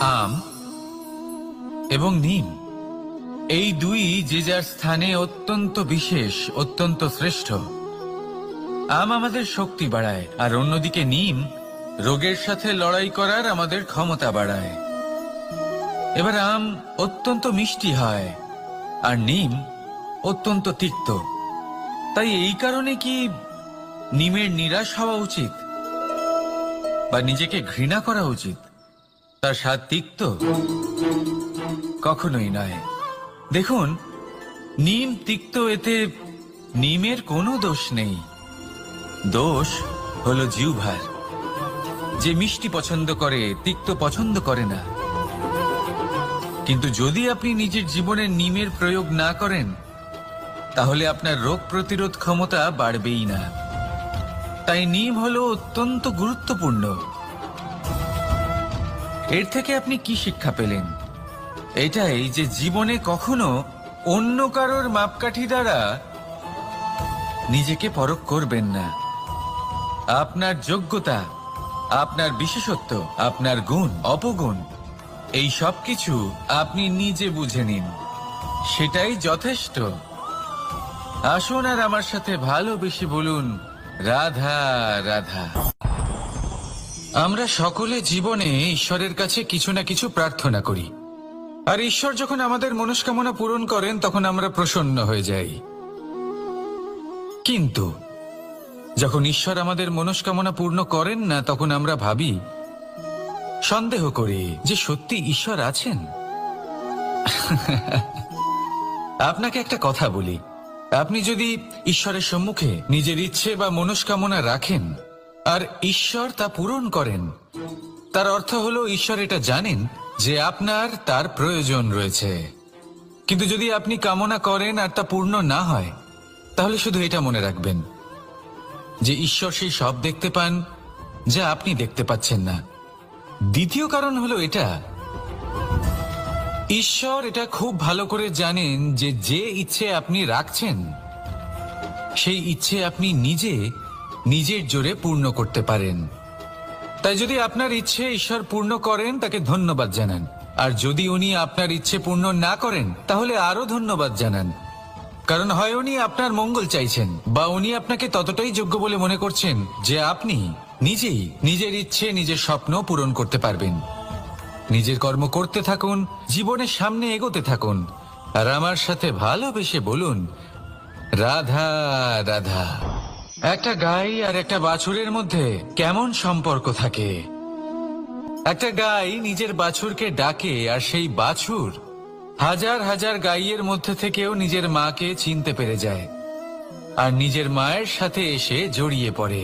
আম এবং নিম, এই দুই যে যার স্থানে অত্যন্ত বিশেষ, অত্যন্ত শ্রেষ্ঠ। আম আমাদের শক্তি বাড়ায়, আর অন্যদিকে নিম রোগের সাথে লড়াই করার আমাদের ক্ষমতা বাড়ায়। এবার আম অত্যন্ত মিষ্টি হয় আর নিম অত্যন্ত তিক্ত। তাই এই কারণে কি নিমের নিরাশ হওয়া উচিত বা নিজেকে ঘৃণা করা উচিত? তার স্বাদ তিক্ত? কখনোই নয়। দেখুন, নিম তিক্ত, এতে নিমের কোনো দোষ নেই। দোষ হলো জিহ্বার, যে মিষ্টি পছন্দ করে, তিক্ত পছন্দ করে না। কিন্তু যদি আপনি নিজের জীবনে নিমের প্রয়োগ না করেন, তাহলে আপনার রোগ প্রতিরোধ ক্ষমতা বাড়বেই না। তাই নিম হলো অত্যন্ত গুরুত্বপূর্ণ। এর থেকে আপনি কি শিক্ষা পেলেন? এটাই যে জীবনে কখনো অন্য কারোর মাপকাঠি দ্বারা নিজেকে পরখ করবেন না। আপনার যোগ্যতা, আপনার বিশেষত্ব, আপনার গুণ, অপগুণ, এই সব কিছু আপনি নিজে বুঝে নিন, সেটাই যথেষ্ট। আসুন আর আমার সাথে ভালোবেসে বলুন, রাধা রাধা। আমরা সকলে জীবনে ঈশ্বরের কাছে কিছু না কিছু প্রার্থনা করি, আর ঈশ্বর যখন আমাদের মনস্কামনা পূরণ করেন তখন আমরা প্রসন্ন হয়ে যাই। কিন্তু যখন ঈশ্বর আমাদের মনস্কামনা পূর্ণ করেন না, তখন আমরা ভাবি, সন্দেহ করি যে সত্যি ঈশ্বর আছেন। আপনাকে একটা কথা বলি, আপনি যদি ঈশ্বরের সম্মুখে নিজের ইচ্ছে বা মনস্কামনা রাখেন আর ঈশ্বর তা পূরণ করেন, তার অর্থ হলো ঈশ্বর এটা জানেন যে আপনার তার প্রয়োজন রয়েছে। কিন্তু যদি আপনি কামনা করেন আর তা পূর্ণ না হয়, তাহলে শুধু এটা মনে রাখবেন যে ঈশ্বর সেই সব দেখতে পান যা আপনি দেখতে পাচ্ছেন না। দ্বিতীয় কারণ হলো এটা, ঈশ্বর এটা খুব ভালো করে জানেন যে যে ইচ্ছে আপনি রাখছেন, সেই ইচ্ছে আপনি নিজে নিজের জোরে পূর্ণ করতে পারেন। তাই যদি আপনার ইচ্ছে ঈশ্বর পূর্ণ করেন, তাকে ধন্যবাদ জানান। আর যদি উনি আপনার ইচ্ছে পূর্ণ না করেন, তাহলে আরো ধন্যবাদ জানান। কারণ হয় উনি আপনার মঙ্গল চাইছেন, বা উনি আপনাকে ততটাই যোগ্য বলে মনে করছেন যে আপনি নিজেই নিজের ইচ্ছে, নিজের স্বপ্ন পূরণ করতে পারবেন। নিজের কর্ম করতে থাকুন, জীবনের সামনে এগোতে থাকুন, আর আমার সাথে ভালোবেসে বলুন, রাধা রাধা। একটা গাই আর একটা বাছুরের মধ্যে কেমন সম্পর্ক থাকে? একটা গাই নিজের বাছুরকে ডাকে, আর সেই বাছুর হাজার হাজার গাইয়ের মধ্যে থেকেও নিজের মাকে চিনতে পেরে যায় আর নিজের মায়ের সাথে এসে জড়িয়ে পড়ে।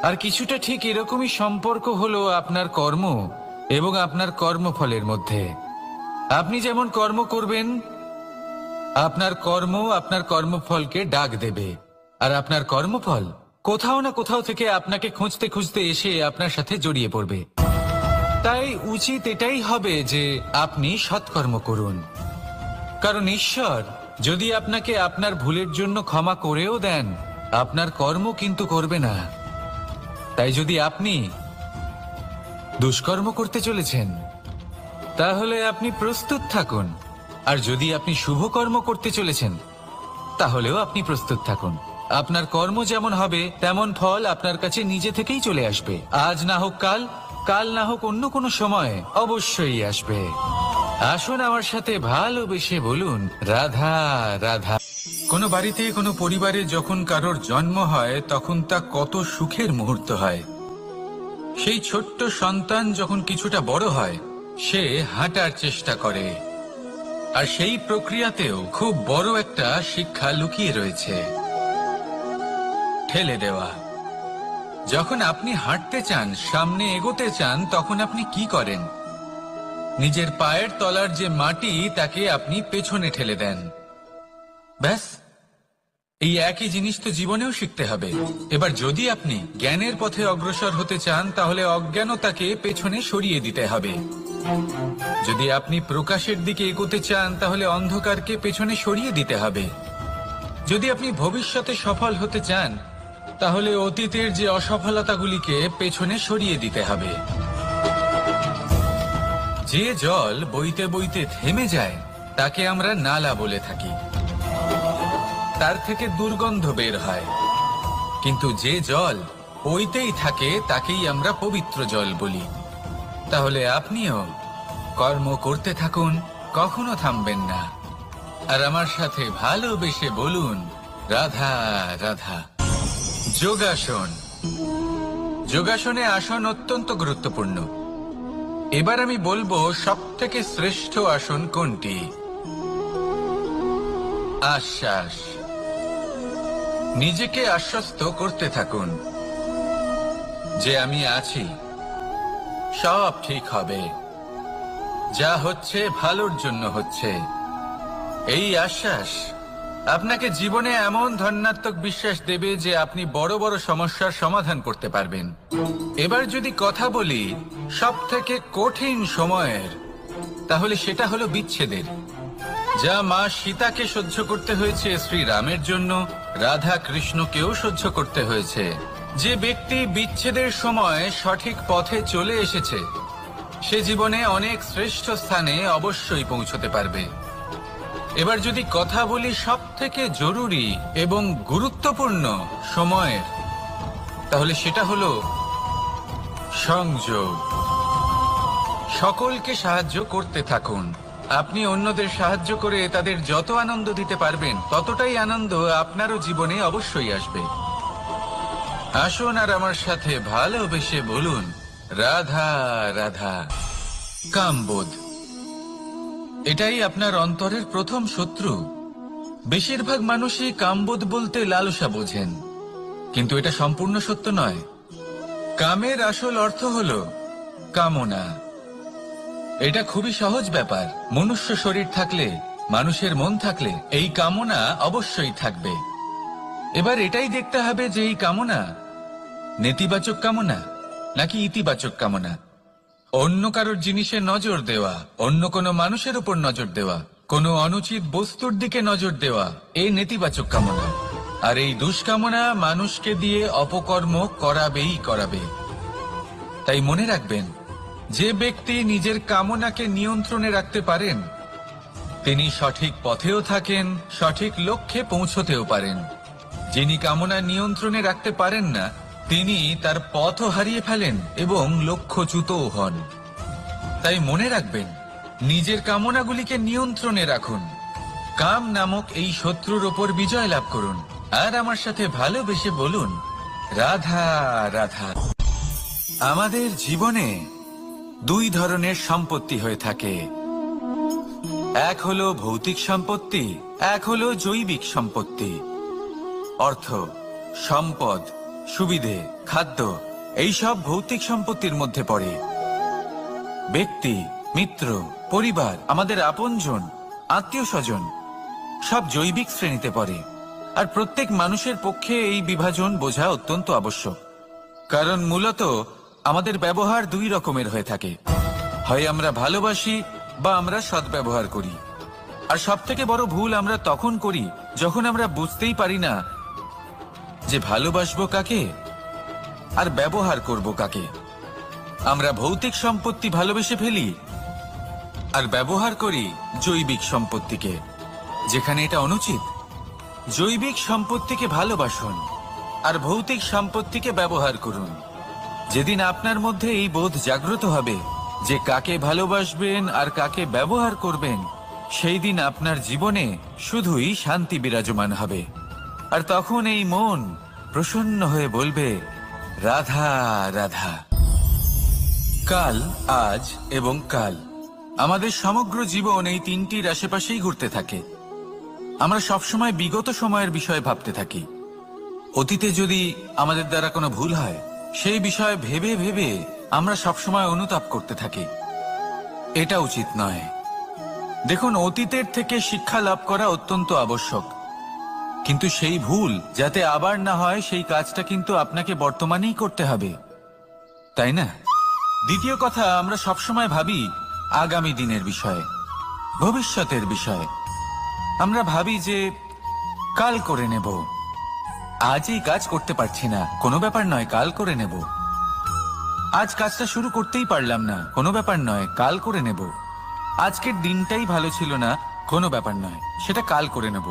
আর কিছুটা ঠিক এরকমই সম্পর্ক হলো আপনার কর্ম এবং আপনার কর্মফলের মধ্যে। আপনি যেমন কর্ম করবেন, আপনার কর্ম আপনার কর্মফলকে ডাক দেবে, আর আপনার কর্মফল কোথাও না কোথাও থেকে আপনাকে খুঁজতে খুঁজতে এসে আপনার সাথে জড়িয়ে পড়বে। তাই উচিত এটাই হবে যে আপনি সৎকর্ম করুন, কারণ ঈশ্বর যদি আপনাকে আপনার ভুলের জন্য ক্ষমা করেও দেন, আপনার কর্ম কিন্তু করবে না। তাই যদি আপনি দুষ্কর্ম করতে চলেছেন, তাহলে আপনি প্রস্তুত থাকুন, আর যদি আপনি শুভ কর্ম করতে চলেছেন, তাহলেও আপনি প্রস্তুত থাকুন। আপনার কর্ম যেমন হবে তেমন ফল আপনার কাছে নিজে থেকেই চলে আসবে। আজ না হোক কাল, কাল না হোক অন্য কোনো সময়, অবশ্যই আসবে। আসুন আমার সাথে ভালোবেসে বলুন, রাধা রাধা। কোনো বাড়িতে, কোনো পরিবারে যখন কারোর জন্ম হয়, তখন তা কত সুখের মুহূর্ত হয়। সেই ছোট্ট সন্তান যখন কিছুটা বড় হয়, সে হাঁটার চেষ্টা করে, আর সেই প্রক্রিয়াতেও খুব বড় একটা শিক্ষা লুকিয়ে রয়েছে, ঠেলে দেওয়া। যখন আপনি হাঁটতে চান, সামনে এগোতে চান, তখন আপনি কি করেন? নিজের পায়ের তলার যে মাটি, তাকে আপনি পেছনে ঠেলে দেন। ব্যাস, এই একই জিনিস তো জীবনেও শিখতে হবে। এবার যদি আপনি জ্ঞানের পথে অগ্রসর হতে চান, তাহলে অজ্ঞানতাকে পেছনে সরিয়ে দিতে হবে। যদি আপনি প্রকাশের দিকে এগোতে চান, তাহলে অন্ধকারকে পেছনে সরিয়ে দিতে হবে। যদি আপনি ভবিষ্যতে সফল হতে চান, তাহলে অতীতের যে অসফলতাগুলিকে পেছনে সরিয়ে দিতে হবে। যে জল বইতে বইতে থেমে যায় তাকে আমরা নালা বলে থাকি, তার থেকে দুর্গন্ধ বের হয়। কিন্তু যে জল বইতেই থাকে তাকেই আমরা পবিত্র জল বলি। তাহলে আপনিও কর্ম করতে থাকুন, কখনো থামবেন না। আর আমার সাথে ভালোবেসে বলুন, রাধা রাধা। যোগাসন। যোগাসনে আসন অত্যন্ত গুরুত্বপূর্ণ। এবার আমি বলবো সবথেকে শ্রেষ্ঠ আসন কোনটি। আশ্বাস। নিজেকে আশ্বস্ত করতে থাকুন যে আমি আছি, সব ঠিক হবে, যা হচ্ছে ভালোর জন্য হচ্ছে। এই আশ্বাস আপনাকে জীবনে এমন ধনাত্মক বিশ্বাস দেবে যে আপনি বড় বড় সমস্যার সমাধান করতে পারবেন। এবার যদি কথা বলি সবথেকে কঠিন সময়ের, তাহলে সেটা হলো বিচ্ছেদের। যা মা সীতাকে সহ্য করতে হয়েছে শ্রীরামের জন্য, রাধা কৃষ্ণকেও সহ্য করতে হয়েছে। যে ব্যক্তি বিচ্ছেদের সময় সঠিক পথে চলে এসেছে সে জীবনে অনেক শ্রেষ্ঠ স্থানে অবশ্যই পৌঁছতে পারবে। এবার যদি কথা বলি সবথেকে জরুরি এবং গুরুত্বপূর্ণ সময়ের, তাহলে সেটা হলো সংযোগ। সকলকে সাহায্য করতে থাকুন। আপনি অন্যদের সাহায্য করে তাদের যত আনন্দ দিতে পারবেন ততটাই আনন্দ আপনারও জীবনে অবশ্যই আসবে। আসুন আর আমার সাথে ভালোবেসে বলুন, রাধা রাধা। কামবোধ, এটাই আপনার অন্তরের প্রথম শত্রু। বেশিরভাগ মানুষই কামবোধ বলতে লালসা বোঝেন, কিন্তু এটা সম্পূর্ণ সত্য নয়। কামের আসল অর্থ হলো কামনা। এটা খুবই সহজ ব্যাপার। মনুষ্য শরীর থাকলে, মানুষের মন থাকলে এই কামনা অবশ্যই থাকবে। এবার এটাই দেখতে হবে যে এই কামনা নেতিবাচক কামনা নাকি ইতিবাচক কামনা। অন্য কারোর জিনিসে নজর দেওয়া, অন্য কোনো মানুষের উপর নজর দেওয়া, কোনো অনুচিত বস্তুর দিকে নজর দেওয়া, এই নেতিবাচক কামনা। আর এই দুষ্কামনা মানুষকে দিয়ে অপকর্ম করাবেই করাবে। তাই মনে রাখবেন, যে ব্যক্তি নিজের কামনাকে নিয়ন্ত্রণে রাখতে পারেন তিনি সঠিক পথেও থাকেন, সঠিক লক্ষ্যে পৌঁছতেও পারেন। যিনি কামনা নিয়ন্ত্রণে রাখতে পারেন না তিনি তার পথও হারিয়ে ফেলেন এবং লক্ষ্যচ্যুতও হন। তাই মনে রাখবেন, নিজের কামনাগুলিকে নিয়ন্ত্রণে রাখুন। কাম নামক এই শত্রুর ওপর বিজয় লাভ করুন। আর আমার সাথে ভালোবেসে বলুন, রাধা রাধা। আমাদের জীবনে দুই ধরনের সম্পত্তি হয়ে থাকে। এক হলো ভৌতিক সম্পত্তি, এক হলো জৈবিক সম্পত্তি। অর্থ, সম্পদ, সুবিধে, খাদ্য, এইসব ভৌতিক সম্পত্তির মধ্যে পড়ে। ব্যক্তি, মিত্র, পরিবার, আমাদের আপনজন, আত্মীয় স্বজন সব জৈবিক শ্রেণীতে পড়ে। আর প্রত্যেক মানুষের পক্ষে এই বিভাজন বোঝা অত্যন্ত আবশ্যক। কারণ মূলত আমাদের ব্যবহার দুই রকমের হয়ে থাকে। হয় আমরা ভালোবাসি বা আমরা সদ্ব্যবহার করি। আর সবথেকে বড় ভুল আমরা তখন করি যখন আমরা বুঝতেই পারি না যে ভালোবাসবো কাকে আর ব্যবহার করব কাকে। আমরা ভৌতিক সম্পত্তি ভালোবেসে ফেলি আর ব্যবহার করি জৈবিক সম্পত্তিকে, যেখানে এটা অনুচিত। জৈবিক সম্পত্তিকে ভালোবাসুন আর ভৌতিক সম্পত্তিকে ব্যবহার করুন। যেদিন আপনার মধ্যে এই বোধ জাগ্রত হবে যে কাকে ভালোবাসবেন আর কাকে ব্যবহার করবেন, সেই দিন আপনার জীবনে শুধুই শান্তি বিরাজমান হবে। আর তখন এই মন প্রসন্ন হয়ে বলবে, রাধা রাধা। কাল, আজ এবং কাল, আমাদের সমগ্র জীবন এই তিনটির আশেপাশেই ঘুরতে থাকে। আমরা সবসময় বিগত সময়ের বিষয়ে ভাবতে থাকি। অতীতে যদি আমাদের দ্বারা কোনো ভুল হয় সেই বিষয়ে ভেবে ভেবে আমরা সবসময় অনুতাপ করতে থাকি। এটা উচিত নয়। দেখুন, অতীতের থেকে শিক্ষা লাভ করা অত্যন্ত আবশ্যক, কিন্তু সেই ভুল যাতে আবার না হয় সেই কাজটা কিন্তু আপনাকে বর্তমানেই করতে হবে, তাই না? দ্বিতীয় কথা, আমরা সবসময় ভাবি আগামী দিনের বিষয়ে, ভবিষ্যতের বিষয়ে। আমরা ভাবি যে কাল করে নেব, আজ এই কাজ করতে পারছি না, কোনো ব্যাপার নয়, কাল করে নেব। আজ কাজটা শুরু করতেই পারলাম না, কোনো ব্যাপার নয়, কাল করে নেব। আজকের দিনটাই ভালো ছিল না, কোনো ব্যাপার নয়, সেটা কাল করে নেব।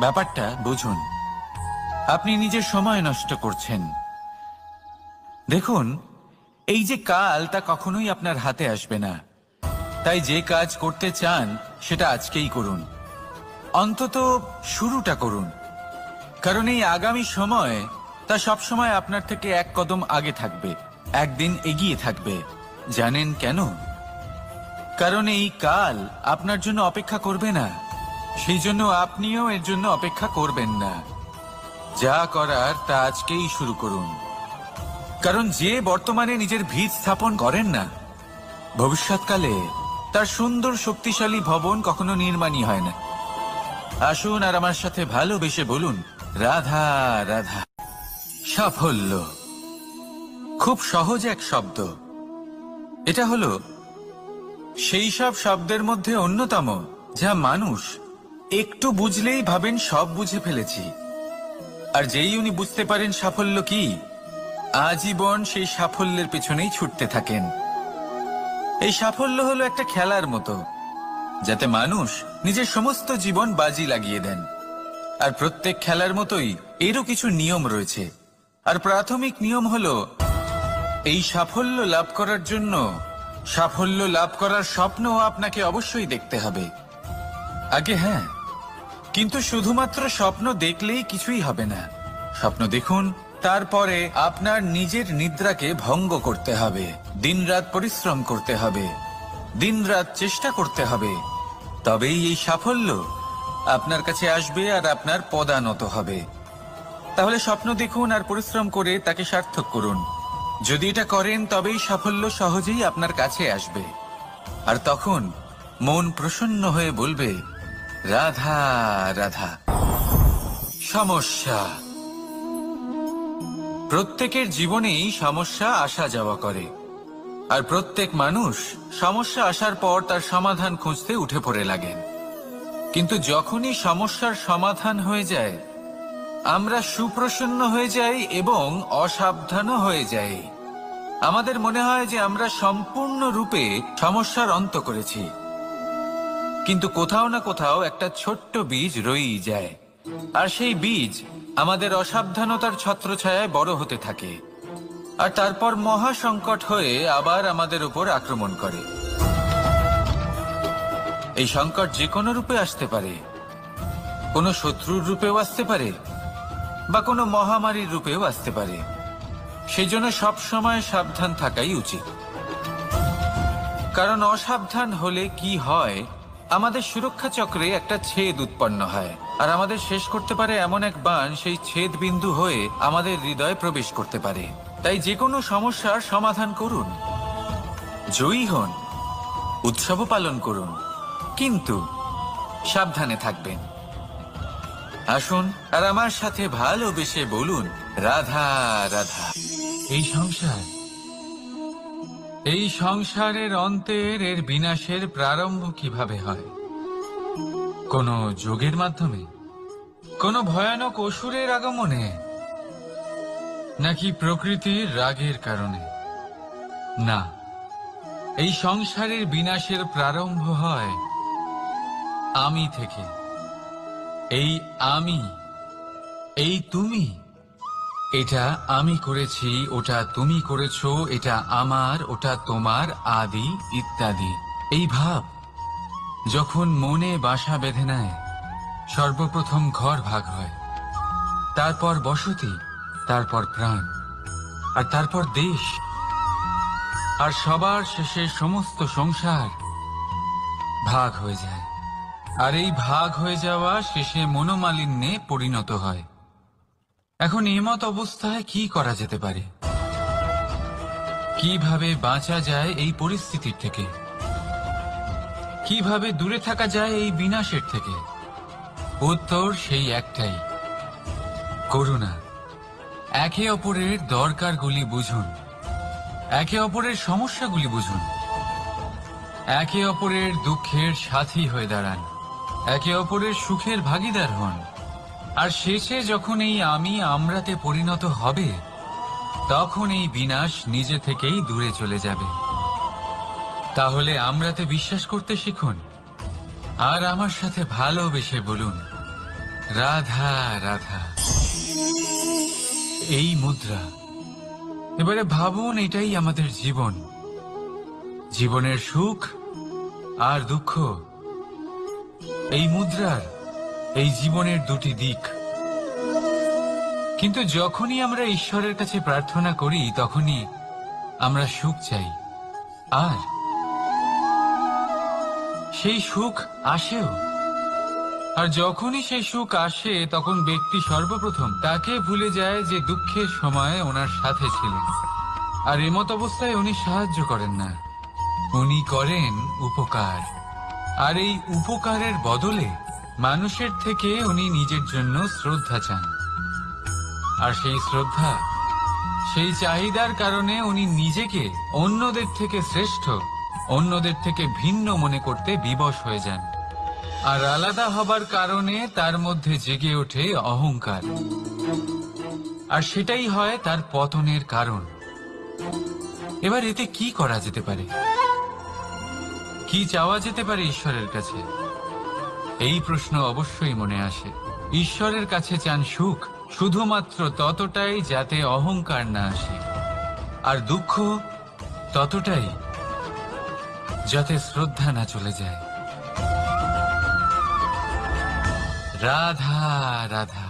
ব্যাপারটা বুঝুন, আপনি নিজের সময় নষ্ট করছেন। দেখুন, এই যে কাল, তা কখনোই আপনার হাতে আসবে না। তাই যে কাজ করতে চান সেটা আজকেই করুন, অন্তত শুরুটা করুন। কারণ এই আগামী সময় তা সবসময় আপনার থেকে এক কদম আগে থাকবে, একদিন এগিয়ে থাকবে। জানেন কেন? কারণ এই কাল আপনার জন্য অপেক্ষা করবে না, সেই জন্য আপনিও এর জন্য অপেক্ষা করবেন না। যা করার তা আজকেই শুরু করুন। কারণ যে বর্তমানে নিজের ভিত স্থাপন করেন না, ভবিষ্যৎকালে তার সুন্দর শক্তিশালী ভবন কখনো নির্মাণই হয় না। আসুন আর আমার সাথে ভালোবেসে বলুন, রাধা রাধা। সাফল্য খুব সহজ এক শব্দ। এটা হলো সেই সব শব্দের মধ্যে অন্যতম যা মানুষ একটু বুঝলেই ভাবেন সব বুঝে ফেলেছি। আর যেই উনি বুঝতে পারেন সাফল্য কি, আজীবন সেই সাফল্যের পেছনেই ছুটতে থাকেন। এই সাফল্য হলো একটা খেলার মতো, যাতে মানুষ নিজের সমস্ত জীবন বাজি লাগিয়ে দেন। আর প্রত্যেক খেলার মতোই এরও কিছু নিয়ম রয়েছে। আর প্রাথমিক নিয়ম হলো, এই সাফল্য লাভ করার জন্য সাফল্য লাভ করার স্বপ্ন আপনাকে অবশ্যই দেখতে হবে আগে। হ্যাঁ, কিন্তু শুধুমাত্র স্বপ্ন দেখলেই কিছুই হবে না। স্বপ্ন দেখুন, তারপরে আপনার নিজের নিদ্রাকে ভঙ্গ করতে হবে, দিনরাত পরিশ্রম করতে হবে, দিনরাত চেষ্টা করতে হবে। তবেই এই সাফল্য আপনার কাছে আসবে আর আপনার পদানত হবে। তাহলে স্বপ্ন দেখুন আর পরিশ্রম করে তাকে সার্থক করুন। যদি এটা করেন তবেই সাফল্য সহজেই আপনার কাছে আসবে। আর তখন মন প্রসন্ন হয়ে বলবে, রাধা রাধা। সমস্যা, প্রত্যেকের জীবনেই সমস্যা আসা যাওয়া করে। আর প্রত্যেক মানুষ সমস্যা আসার পর তার সমাধান খুঁজতে উঠে পড়ে লাগেন। কিন্তু যখনই সমস্যার সমাধান হয়ে যায়, আমরা সুপ্রসন্ন হয়ে যাই এবং অসাবধানও হয়ে যাই। আমাদের মনে হয় যে আমরা সম্পূর্ণরূপে সমস্যার অন্ত করেছি, কিন্তু কোথাও না কোথাও একটা ছোট্ট বীজ রয়েই যায়। আর সেই বীজ আমাদের অসাবধানতার ছত্রছায়ায় বড় হতে থাকে, আর তারপর মহা সংকট হয়ে আবার আমাদের উপর আক্রমণ করে। এই সংকট যে কোনো রূপে আসতে পারে, কোনো শত্রুর রূপেও আসতে পারে, বা কোনো মহামারীর রূপেও আসতে পারে। সেই জন্য সবসময় সাবধান থাকাই উচিত। কারণ অসাবধান হলে কি হয়, আমাদের সুরক্ষা চক্রে একটা ছেদ উৎপন্ন হয়, আর আমাদের শেষ করতে পারে এমন এক বাণ সেই ছেদ বিন্দু হয়ে আমাদের হৃদয়ে প্রবেশ করতে পারে। তাই যে কোনো সমস্যার সমাধান করুন, জয়ী হন, উৎসবও পালন করুন, কিন্তু সাবধানে থাকবেন। আসুন আর আমার সাথে ভালোবেসে বলুন, রাধা রাধা। এই সংসারের অন্তের এর বিনাশের প্রারম্ভ কিভাবে হয়? কোনো যোগের মাধ্যমে, কোনো ভয়ানক অসুরের আগমনে, নাকি প্রকৃতির রাগের কারণে? না, এই সংসারের বিনাশের প্রারম্ভ হয় আমি থেকে। এই আমি, এই তুমি, এটা আমি করেছি, ওটা তুমি করেছো, এটা আমার, ওটা তোমার, আদি ইত্যাদি। এই ভাব যখন মনে বাসা বেঁধে নেয়, সর্বপ্রথম ঘর ভাগ হয়, তারপর বসতি, তারপর প্রাণ, আর তারপর দেশ, আর সবার শেষে সমস্ত সংসার ভাগ হয়ে যায়। আর এই ভাগ হয়ে যাওয়া শেষে মনোমালিন্যে পরিণত হয়। এখন এমত অবস্থায় কি করা যেতে পারে? কিভাবে বাঁচা যায় এই পরিস্থিতির থেকে? কিভাবে দূরে থাকা যায় এই বিনাশের থেকে? উত্তর সেই একটাই, করুণা। একে অপরের দরকারগুলি বুঝুন, একে অপরের সমস্যাগুলি বুঝুন, একে অপরের দুঃখের সাথী হয়ে দাঁড়ান, একে অপরের সুখের ভাগীদার হন। আর শেষে যখন এই আমি আমরাতে পরিণত হবে, তখন এই বিনাশ নিজে থেকেই দূরে চলে যাবে। তাহলে আমরাতে বিশ্বাস করতে শিখুন, আর আমার সাথে ভালোবেসে বলুন, রাধা রাধা। এই মুদ্রা, এবারে ভাবুন, এটাই আমাদের জীবন, জীবনের সুখ আর দুঃখ। এই মুদ্রার, এই জীবনের দুটি দিক। কিন্তু যখনই আমরা ঈশ্বরের কাছে প্রার্থনা করি, তখনই আমরা সুখ চাই, আর সেই সুখ আসেও। আর যখনই সেই সুখ আসে, তখন ব্যক্তি সর্বপ্রথম তাকে ভুলে যায় যে দুঃখের সময় ওনার সাথে ছিলেন। আর এমত অবস্থায় উনি সাহায্য করেন না, উনি করেন উপকার। আর এই উপকারের বদলে মানুষের থেকে উনি নিজের জন্য শ্রদ্ধা চান। আর সেই শ্রদ্ধা, সেই চাহিদার কারণে উনি নিজেকে অন্যদের থেকে শ্রেষ্ঠ, অন্যদের থেকে ভিন্ন মনে করতে বিবশ হয়ে যান। আর আলাদা হবার কারণে তার মধ্যে জেগে ওঠে অহংকার, আর সেটাই হয় তার পতনের কারণ। এবার এতে কি করা যেতে পারে? কি চাওয়া যেতে পারে ঈশ্বরের কাছে? এই প্রশ্ন অবশ্যই মনে আসে। ঈশ্বরের কাছে চান সুখ, শুধুমাত্র ততটাই যাতে অহংকার না আসে, আর দুঃখ ততটাই যাতে শ্রদ্ধা না চলে যায়। রাধা রাধা।